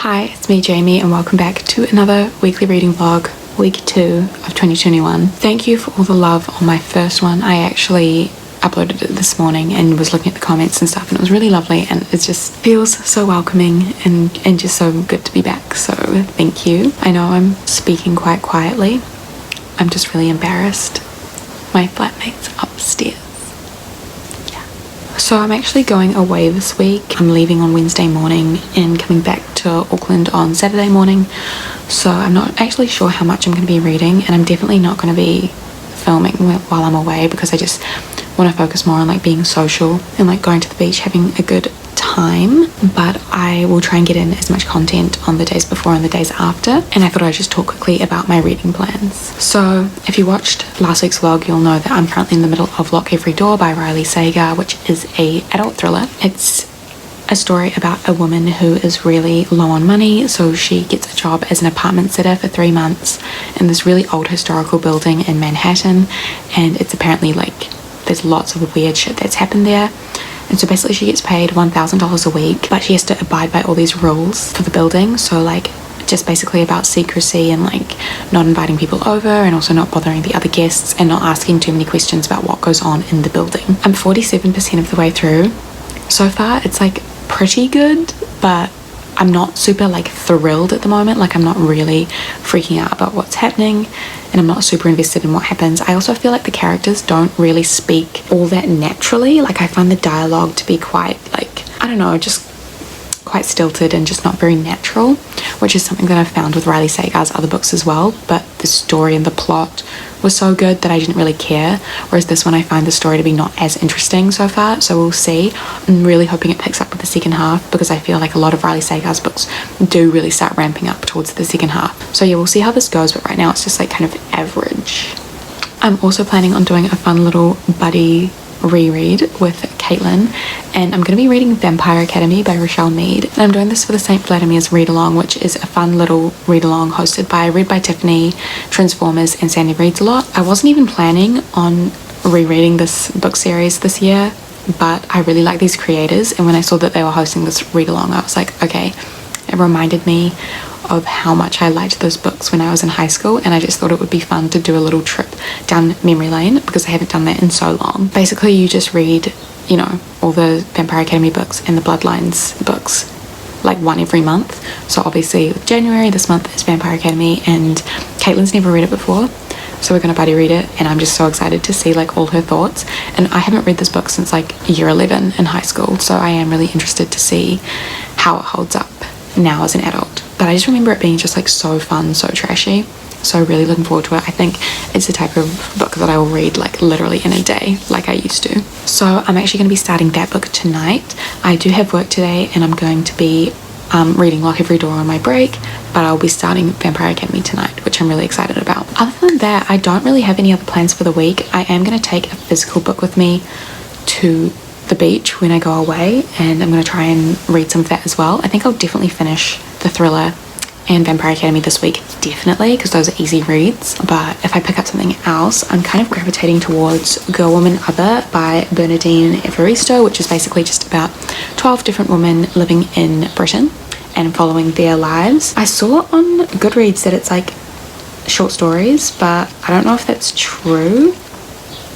Hi, it's me Jamie and welcome back to another weekly reading vlog, week 2 of 2021. Thank you for all the love on my first one. I actually uploaded it this morning and was looking at the comments and stuff, and it was really lovely, and it just feels so welcoming and just so good to be back. So thank you. I know I'm speaking quite quietly. I'm just really embarrassed. My flatmate's upstairs. So I'm actually going away this week. I'm leaving on Wednesday morning and coming back to Auckland on Saturday morning. So I'm not actually sure how much I'm going to be reading, and I'm definitely not going to be filming while I'm away because I just want to focus more on like being social and like going to the beach, having a good time. But I will try and get in as much content on the days before and the days after, and I thought I'd just talk quickly about my reading plans. So if you watched last week's vlog, you'll know that I'm currently in the middle of Lock Every Door by Riley Sager, which is a adult thriller. It's a story about a woman who is really low on money, so she gets a job as an apartment sitter for 3 months in this really old historical building in Manhattan, and it's apparently like there's lots of weird shit that's happened there. And so basically she gets paid $1,000 a week, but she has to abide by all these rules for the building. So like just basically about secrecy and like not inviting people over, and also not bothering the other guests, and not asking too many questions about what goes on in the building. I'm 47% of the way through. So far it's like pretty good, but I'm not super like thrilled at the moment. Like I'm not really freaking out about what's happening, and I'm not super invested in what happens. I also feel like the characters don't really speak all that naturally. Like I find the dialogue to be quite like, I don't know, just quite stilted and just not very natural, which is something that I've found with Riley Sager's other books as well. But the story and the plot was so good that I didn't really care, whereas this one I find the story to be not as interesting so far. So we'll see. I'm really hoping it picks up with the second half, because I feel like a lot of Riley Sager's books do really start ramping up towards the second half. So yeah, we'll see how this goes, but right now it's just like kind of average. I'm also planning on doing a fun little buddy reread with Caitlin, and I'm going to be reading Vampire Academy by Rochelle Mead, and I'm doing this for the St. Vladimir's read along, which is a fun little read along hosted by Read by Tiffany, Transformers, and Sandy Reads a Lot. I wasn't even planning on rereading this book series this year, but I really like these creators, and when I saw that they were hosting this read along, I was like, okay. It reminded me of how much I liked those books when I was in high school, and I just thought it would be fun to do a little trip down memory lane, because I haven't done that in so long. Basically you just read, you know, all the Vampire Academy books and the Bloodlines books like one every month. So obviously January this month is Vampire Academy, and Caitlin's never read it before, so we're gonna buddy read it, and I'm just so excited to see like all her thoughts. And I haven't read this book since like year 11 in high school, so I am really interested to see how it holds up now as an adult. But I just remember it being just like so fun, so trashy, so really looking forward to it. I think it's the type of book that I will read like literally in a day like I used to. So I'm actually going to be starting that book tonight. I do have work today, and I'm going to be reading Lock Every Door on my break, but I'll be starting Vampire Academy tonight, which I'm really excited about. Other than that, I don't really have any other plans for the week. I am going to take a physical book with me to the beach when I go away, and I'm going to try and read some of that as well. I think I'll definitely finish the thriller and Vampire Academy this week, definitely, because those are easy reads. But if I pick up something else, I'm kind of gravitating towards Girl, Woman, Other by Bernardine Evaristo, which is basically just about 12 different women living in Britain and following their lives. I saw on Goodreads that it's like short stories, but I don't know if that's true.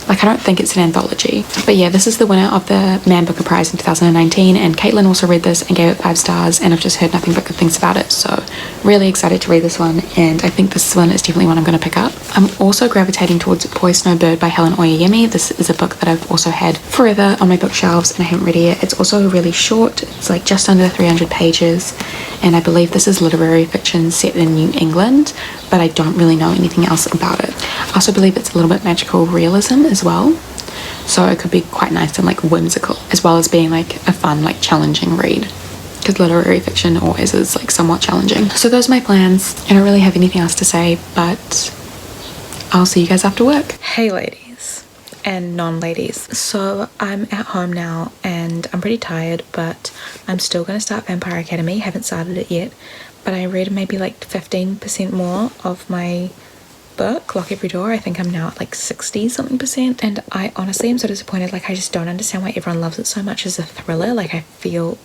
Like, I don't think it's an anthology. But yeah, this is the winner of the Man Booker Prize in 2019, and Caitlin also read this and gave it 5 stars, and I've just heard nothing but good things about it. So really excited to read this one, and I think this one is definitely one I'm going to pick up. I'm also gravitating towards Boy Snow Bird by Helen Oyeyemi. This is a book that I've also had forever on my bookshelves, and I haven't read it yet. It's also really short. It's like just under 300 pages, and I believe this is literary fiction set in New England, but I don't really know anything else about it. I also believe it's a little bit magical realism as well, so it could be quite nice and like whimsical, as well as being like a fun, like challenging read, because literary fiction always is like somewhat challenging. So those are my plans. I don't really have anything else to say, but I'll see you guys after work. Hey ladies and non-ladies, so I'm at home now and I'm pretty tired, but I'm still going to start Vampire Academy. Haven't started it yet, but I read maybe like 15% more of my book, Lock Every Door, I think I'm now at like 60 something percent, and I honestly am so disappointed. Like, I just don't understand why everyone loves it so much as a thriller. Like, I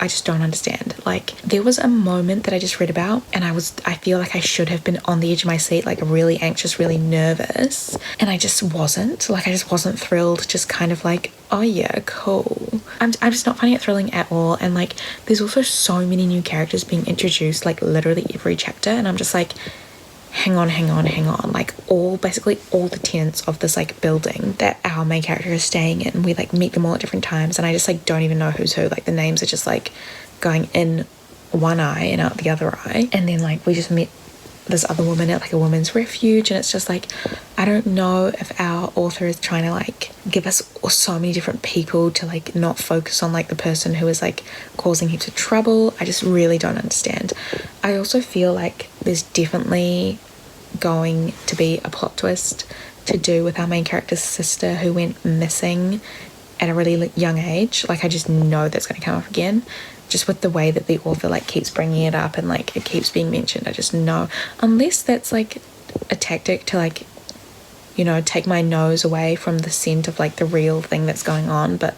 just don't understand. Like, there was a moment that I just read about, and I feel like I should have been on the edge of my seat, like really anxious, really nervous, and I just wasn't. Like, I just wasn't thrilled, just kind of like, oh yeah, cool. I'm just not finding it thrilling at all. And like, there's also so many new characters being introduced, like literally every chapter, and I'm just like, hang on, like basically all the tenants of this like building that our main character is staying in, we like meet them all at different times, and I just like don't even know who's who. Like, the names are just like going in one eye and out the other eye. And then like, we just met this other woman at like a women's refuge, and it's just like, I don't know if our author is trying to like give us so many different people to like not focus on like the person who is like causing heaps of trouble. I just really don't understand. I also feel like there's definitely going to be a plot twist to do with our main character's sister who went missing at a really young age. Like, I just know that's going to come up again, just with the way that the author like keeps bringing it up and like it keeps being mentioned. I just know, unless that's like a tactic to like, you know, take my nose away from the scent of like the real thing that's going on. But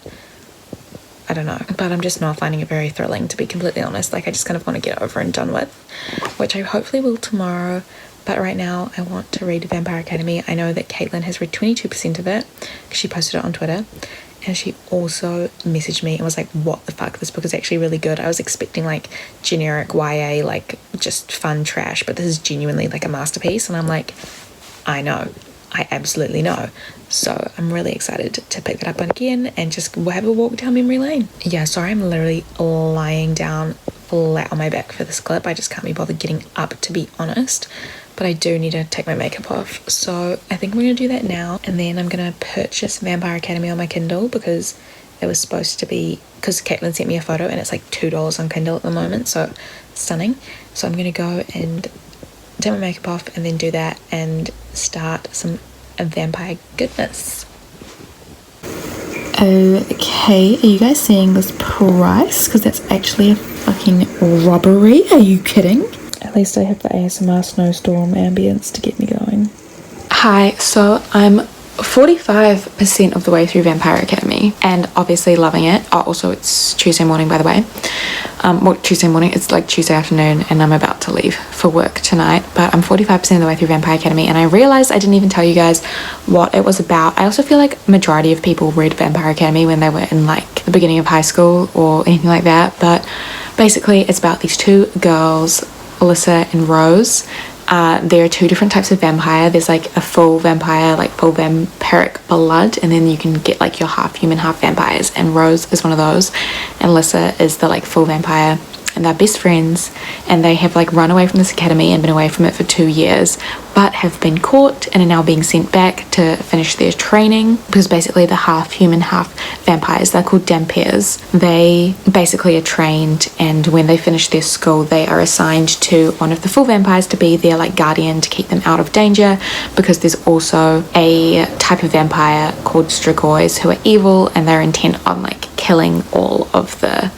I don't know, but I'm just not finding it very thrilling, to be completely honest. Like, I just kind of want to get over and done with, which I hopefully will tomorrow. But right now I want to read Vampire Academy. I know that Caitlin has read 22% of it because she posted it on Twitter, and she also messaged me and was like, what the fuck, this book is actually really good. I was expecting like generic YA, like just fun trash, but this is genuinely like a masterpiece. And I'm like, I know, I absolutely know. So I'm really excited to pick that up again and just have a walk down memory lane. Yeah, sorry, I'm literally lying down flat on my back for this clip. I just can't be bothered getting up, to be honest. But I do need to take my makeup off. So I think I'm going to do that now. And then I'm going to purchase Vampire Academy on my Kindle, because it was supposed to be, because Caitlin sent me a photo and it's like $2 on Kindle at the moment. So stunning. So I'm going to go and take my makeup off and then do that and start some vampire goodness. Okay, are you guys seeing this price? Because that's actually a fucking robbery. Are you kidding? At least I have the ASMR snowstorm ambience to get me going. Hi, so I'm 45% of the way through Vampire Academy and obviously loving it. Oh, also it's Tuesday morning, by the way. Well, Tuesday morning, it's like Tuesday afternoon, and I'm about to leave for work tonight, but I'm 45% of the way through Vampire Academy, and I realized I didn't even tell you guys what it was about. I also feel like majority of people read Vampire Academy when they were in like the beginning of high school or anything like that, but basically it's about these two girls, Alyssa and Rose. There are two different types of vampire. There's like a full vampire, like full vampiric blood, and then you can get like your half human, half vampires, and Rose is one of those, and Alyssa is the like full vampire. And they're best friends, and they have like run away from this academy and been away from it for 2 years, but have been caught and are now being sent back to finish their training, because basically the half human, half vampires, they're called Dampires. They basically are trained, and when they finish their school, they are assigned to one of the full vampires to be their like guardian, to keep them out of danger, because there's also a type of vampire called Strigoi who are evil, and they're intent on like killing all of the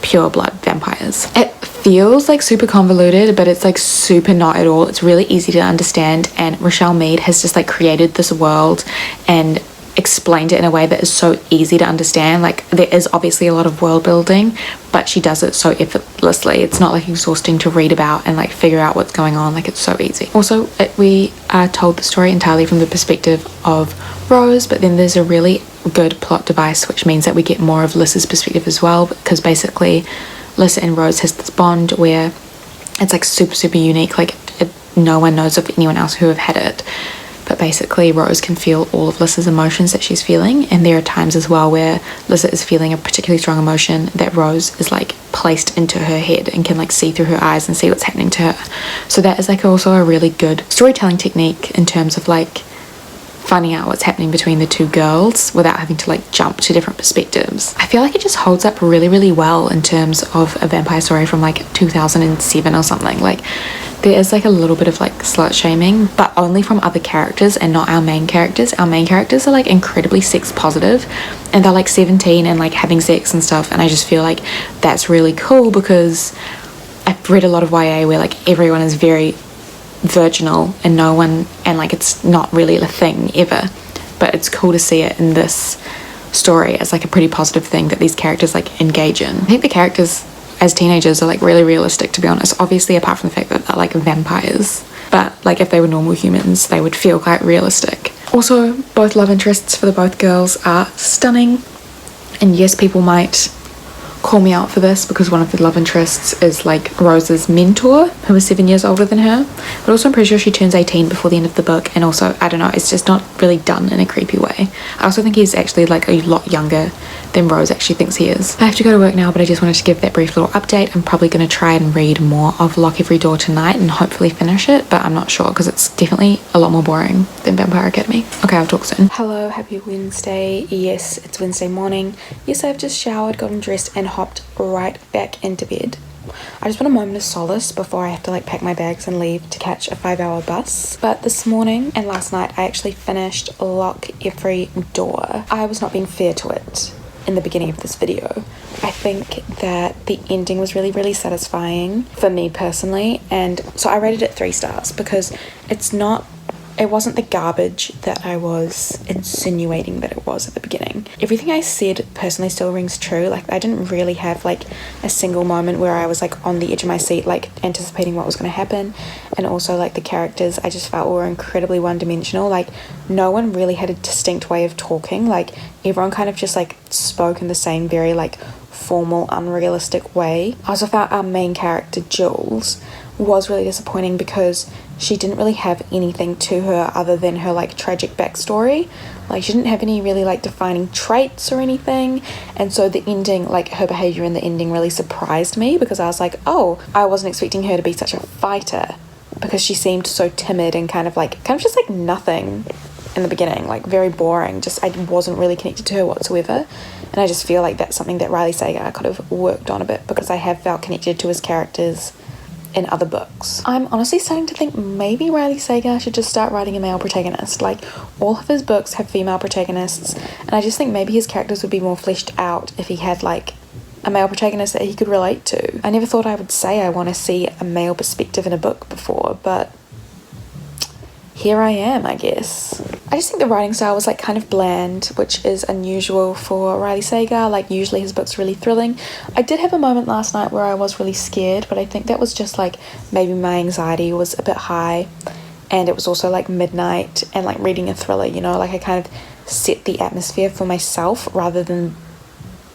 pure blood vampires. It feels like super convoluted, but it's like super not at all. It's really easy to understand, and Rochelle Mead has just like created this world and explained it in a way that is so easy to understand. Like, there is obviously a lot of world building, but she does it so effortlessly. It's not like exhausting to read about and like figure out what's going on. Like, it's so easy. Also, we are told the story entirely from the perspective of Rose, but then there's a really good plot device, which means that we get more of Lyssa's perspective as well, because basically Lyssa and Rose has this bond where it's like super unique. Like, no one knows of anyone else who have had it, but basically Rose can feel all of Lyssa's emotions that she's feeling, and there are times as well where Lyssa is feeling a particularly strong emotion that Rose is like placed into her head and can like see through her eyes and see what's happening to her. So that is like also a really good storytelling technique in terms of like finding out what's happening between the two girls without having to like jump to different perspectives. I feel like it just holds up really well in terms of a vampire story from like 2007 or something. Like, there is like a little bit of like slut shaming, but only from other characters and not our main characters. Our main characters are like incredibly sex positive, and they're like 17 and like having sex and stuff, and I just feel like that's really cool, because I've read a lot of YA where like everyone is very virginal and no one, and like it's not really a thing ever, but it's cool to see it in this story as like a pretty positive thing that these characters like engage in. I think the characters as teenagers are like really realistic, to be honest, obviously apart from the fact that they're like vampires, but like if they were normal humans they would feel quite realistic. Also, both love interests for the both girls are stunning, and yes, people might call me out for this because one of the love interests is like Rose's mentor, who is 7 years older than her, but also I'm pretty sure she turns 18 before the end of the book, and also I don't know, it's just not really done in a creepy way. I also think he's actually like a lot younger than Rose actually thinks he is. I have to go to work now, but I just wanted to give that brief little update. I'm probably going to try and read more of Lock Every Door tonight and hopefully finish it, but I'm not sure because it's definitely a lot more boring than Vampire Academy. Okay, I'll talk soon. Hello, happy Wednesday. Yes, it's Wednesday morning. Yes, I've just showered, gotten dressed and hopped right back into bed. I just want a moment of solace before I have to like pack my bags and leave to catch a 5-hour bus. But this morning and last night I actually finished Lock Every Door. I was not being fair to it in the beginning of this video. I think that the ending was really satisfying for me personally, and so I rated it 3 stars because it wasn't the garbage that I was insinuating that it was at the beginning. Everything I said personally still rings true. Like I didn't really have like a single moment where I was like on the edge of my seat, like anticipating what was going to happen. And also like the characters I just felt were incredibly one-dimensional. Like no one really had a distinct way of talking. Like everyone kind of just like spoke in the same very like formal, unrealistic way. I also felt our main character Jules was really disappointing because she didn't really have anything to her other than her like tragic backstory. Like she didn't have any really like defining traits or anything, and so the ending, like her behavior in the ending really surprised me because I was like, oh, I wasn't expecting her to be such a fighter because she seemed so timid and kind of just like nothing in the beginning, like very boring. Just I wasn't really connected to her whatsoever, and I just feel like that's something that Riley Sager could have worked on a bit because I have felt connected to his characters in other books. I'm honestly starting to think maybe Riley Sager should just start writing a male protagonist. Like all of his books have female protagonists, and I just think maybe his characters would be more fleshed out if he had like a male protagonist that he could relate to. I never thought I would say I want to see a male perspective in a book before, but here I am, I guess. I just think the writing style was like kind of bland, which is unusual for Riley Sager. Like usually his books are really thrilling. I did have a moment last night where I was really scared, but I think that was just like maybe my anxiety was a bit high, and it was also like midnight and like reading a thriller, you know, like I kind of set the atmosphere for myself rather than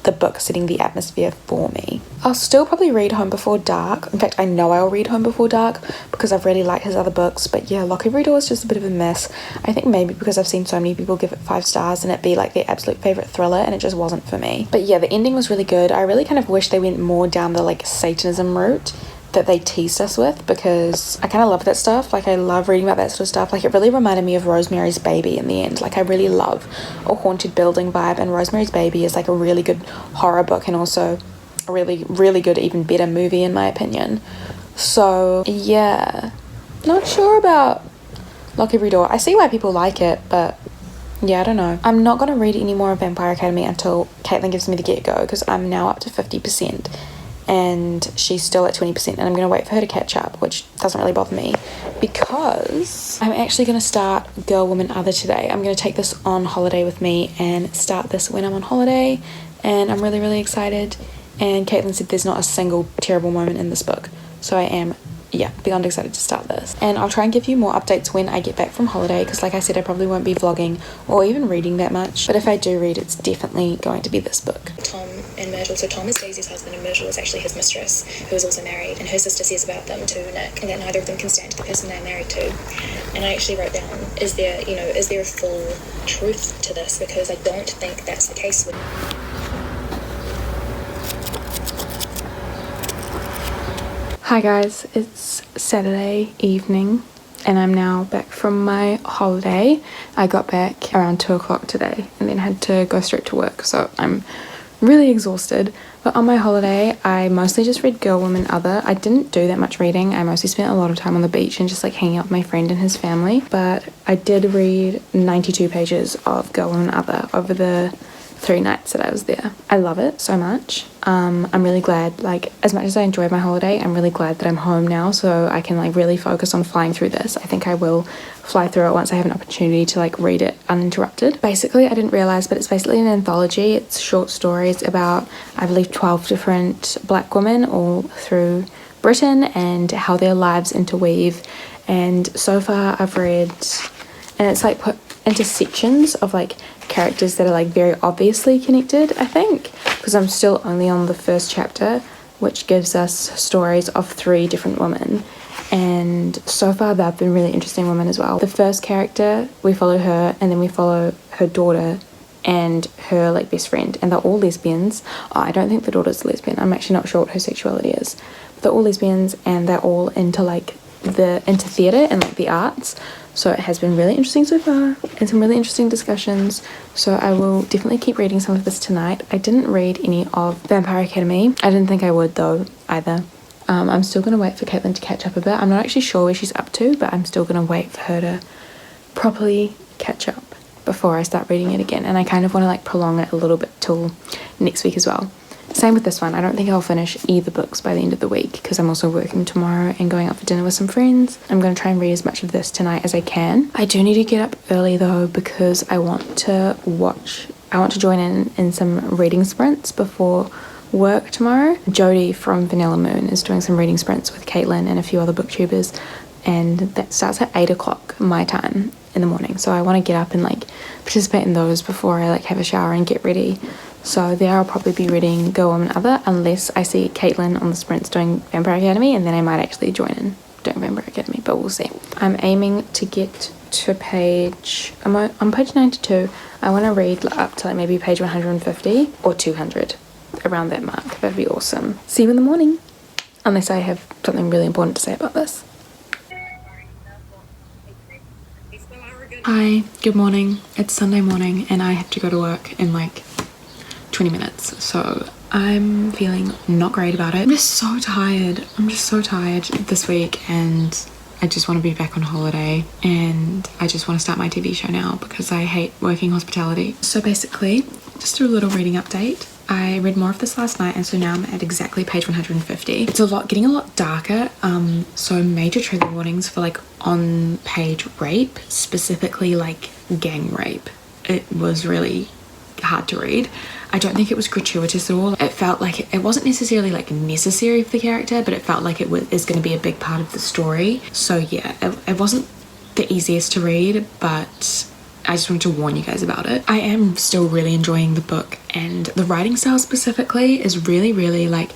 the book setting the atmosphere for me. I'll still probably read Home Before Dark. In fact, I know I'll read Home Before Dark because I've really liked his other books, but yeah, Lock Every Door is just a bit of a mess. I think maybe because I've seen so many people give it 5 stars and it be like their absolute favourite thriller, and it just wasn't for me. But yeah, the ending was really good. I really kind of wish they went more down the like Satanism route that they teased us with, because I kind of love that stuff. Like I love reading about that sort of stuff. Like it really reminded me of Rosemary's Baby in the end. Like I really love a haunted building vibe, and Rosemary's Baby is like a really good horror book and also a really good, even better movie in my opinion. So yeah, not sure about Lock Every Door. I see why people like it, but yeah, I don't know. I'm not going to read any more of Vampire Academy until Caitlin gives me the get-go, because I'm now up to 50%. And she's still at 20%, and I'm going to wait for her to catch up, which doesn't really bother me because I'm actually going to start Girl, Woman, Other today. I'm going to take this on holiday with me and start this when I'm on holiday, and I'm really excited. And Caitlin said there's not a single terrible moment in this book, so I am beyond excited to start this. And I'll try and give you more updates when I get back from holiday, because like I said, I probably won't be vlogging or even reading that much, but if I do read, it's definitely going to be this book. Tom and Myrtle. So Tom is Daisy's husband and Myrtle is actually his mistress, who is also married, and her sister says about them to Nick, and that neither of them can stand the person they're married to. And I actually wrote down, is there a full truth to this? Because I don't think that's the case with... Hi guys, it's Saturday evening and I'm now back from my holiday. I got back around 2 o'clock today and then had to go straight to work, so I'm really exhausted. But on my holiday I mostly just read Girl, Woman, Other. I didn't do that much reading. I mostly spent a lot of time on the beach and just like hanging out with my friend and his family, but I did read 92 pages of Girl, Woman, Other over the 3 nights that I was there. I love it so much. I'm really glad, like, as much as I enjoyed my holiday, I'm really glad that I'm home now so I can like really focus on flying through this. I think I will fly through it once I have an opportunity to like read it uninterrupted. Basically, I didn't realize, but it's basically an anthology. It's short stories about, I believe, 12 different black women all through Britain and how their lives interweave. And so far I've read, and it's like put into sections of like characters that are like very obviously connected, I think, because I'm still only on the first chapter, which gives us stories of 3 different women, and so far they've been really interesting women as well. The first character, we follow her, and then we follow her daughter and her like best friend, and they're all lesbians. I don't think the daughter's a lesbian. I'm actually not sure what her sexuality is. But they're all lesbians, and they're all into like into theatre and like the arts. So it has been really interesting so far, and some really interesting discussions. So I will definitely keep reading some of this tonight. I didn't read any of Vampire Academy. I didn't think I would though either. I'm still going to wait for Caitlin to catch up a bit. I'm not actually sure where she's up to, but I'm still going to wait for her to properly catch up before I start reading it again. And I kind of want to like prolong it a little bit till next week as well. Same with this one. I don't think I'll finish either books by the end of the week because I'm also working tomorrow and going out for dinner with some friends. I'm going to try and read as much of this tonight as I can. I do need to get up early though because I want to join in some reading sprints before work tomorrow. Jodie from Vanilla Moon is doing some reading sprints with Caitlin and a few other booktubers, and that starts at 8 o'clock my time in the morning. So I want to get up and like participate in those before I like have a shower and get ready. So there I'll probably be reading Go Woman Other unless I see Caitlin on the sprints doing Vampire Academy, and then I might actually join in doing Vampire Academy, but we'll see. I'm aiming to get to I'm on page 92. I want to read up to like maybe page 150 or 200, around that mark. That'd be awesome. See you in the morning, unless I have something really important to say about this. Hi, good morning. It's Sunday morning and I have to go to work in like 20 minutes, so I'm feeling not great about it. I'm just so tired. This week, and I just want to be back on holiday, and I just want to start my TV show now because I hate working hospitality. So basically, just a little reading update. I read more of this last night, and so now I'm at exactly page 150. It's getting a lot darker, so major trigger warnings for like on page rape, specifically like gang rape. It was really hard to read. I don't think it was gratuitous at all. It felt like it wasn't necessarily like necessary for the character, but it felt like it is going to be a big part of the story. So yeah, it wasn't the easiest to read, but I just wanted to warn you guys about it. I am still really enjoying the book, and the writing style specifically is really, really like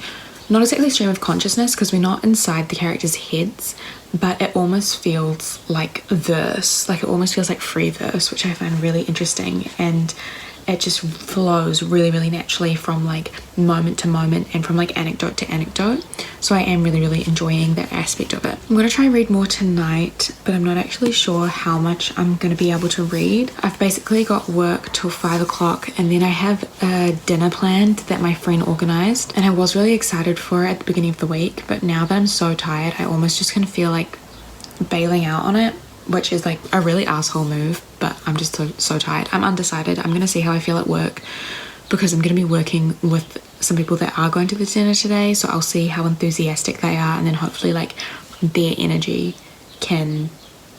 not exactly stream of consciousness because we're not inside the characters' heads, but it almost feels like verse. Like it almost feels like free verse, which I find really interesting, and it just flows really, really naturally from like moment to moment and from like anecdote to anecdote. So I am really, really enjoying that aspect of it. I'm going to try and read more tonight, but I'm not actually sure how much I'm going to be able to read. I've basically got work till 5 o'clock, and then I have a dinner planned that my friend organised, and I was really excited for it at the beginning of the week, but now that I'm so tired, I almost just kind of feel like bailing out on it, which is like a really asshole move, but I'm just so tired. I'm undecided. I'm gonna see how I feel at work because I'm gonna be working with some people that are going to the dinner today, so I'll see how enthusiastic they are, and then hopefully like their energy can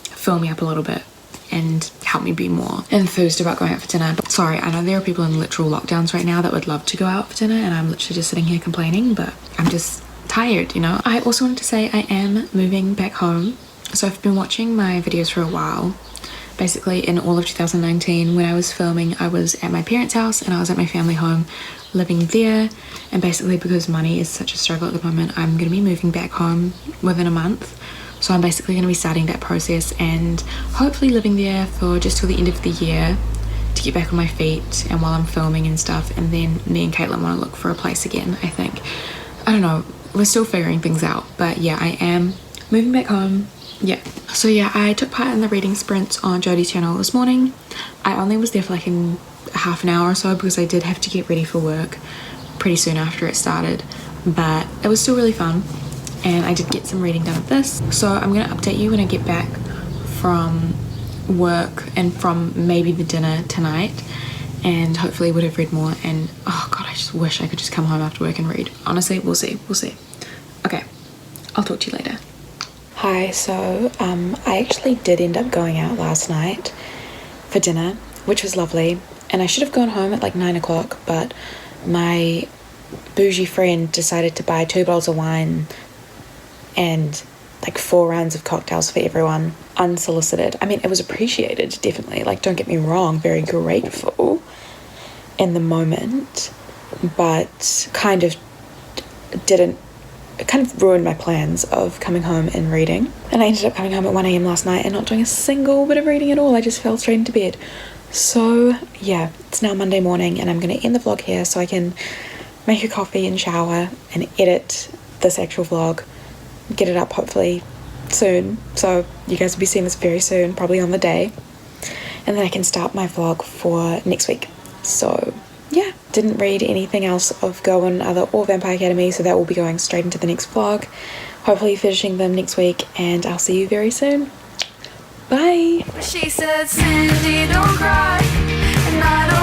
fill me up a little bit and help me be more enthused about going out for dinner. But sorry, I know there are people in literal lockdowns right now that would love to go out for dinner, and I'm literally just sitting here complaining, but I'm just tired, you know. I also wanted to say I am moving back home. So I've been watching my videos for a while. Basically in all of 2019 when I was filming, I was at my parents' house and I was at my family home living there, and basically because money is such a struggle at the moment, I'm going to be moving back home within a month. So I'm basically going to be starting that process and hopefully living there for just till the end of the year to get back on my feet and while I'm filming and stuff, and then me and Caitlin want to look for a place again, I think. I don't know, we're still figuring things out, but yeah, I am moving back home. Yeah, so yeah, I took part in the reading sprints on Jodie's channel this morning. I only was there for like half an hour or so because I did have to get ready for work pretty soon after it started, but it was still really fun and I did get some reading done of this. So I'm going to update you when I get back from work and from maybe the dinner tonight, and hopefully would have read more. And oh god, I just wish I could just come home after work and read. Honestly, we'll see. Okay, I'll talk to you later. Hi, so I actually did end up going out last night for dinner, which was lovely, and I should have gone home at like 9 o'clock, but my bougie friend decided to buy 2 bottles of wine and like 4 rounds of cocktails for everyone, unsolicited. I mean, it was appreciated, definitely, like, don't get me wrong, very grateful in the moment, but kind of ruined my plans of coming home and reading. And I ended up coming home at 1 a.m. last night and not doing a single bit of reading at all. I just fell straight into bed. So yeah, it's now Monday morning, and I'm going to end the vlog here so I can make a coffee and shower and edit this actual vlog, get it up hopefully soon, so you guys will be seeing this very soon, probably on the day, and then I can start my vlog for next week. So yeah, didn't read anything else of Go and Other or Vampire Academy, so that will be going straight into the next vlog, hopefully finishing them next week, and I'll see you very soon. Bye. She said, Cindy, don't cry, and I don't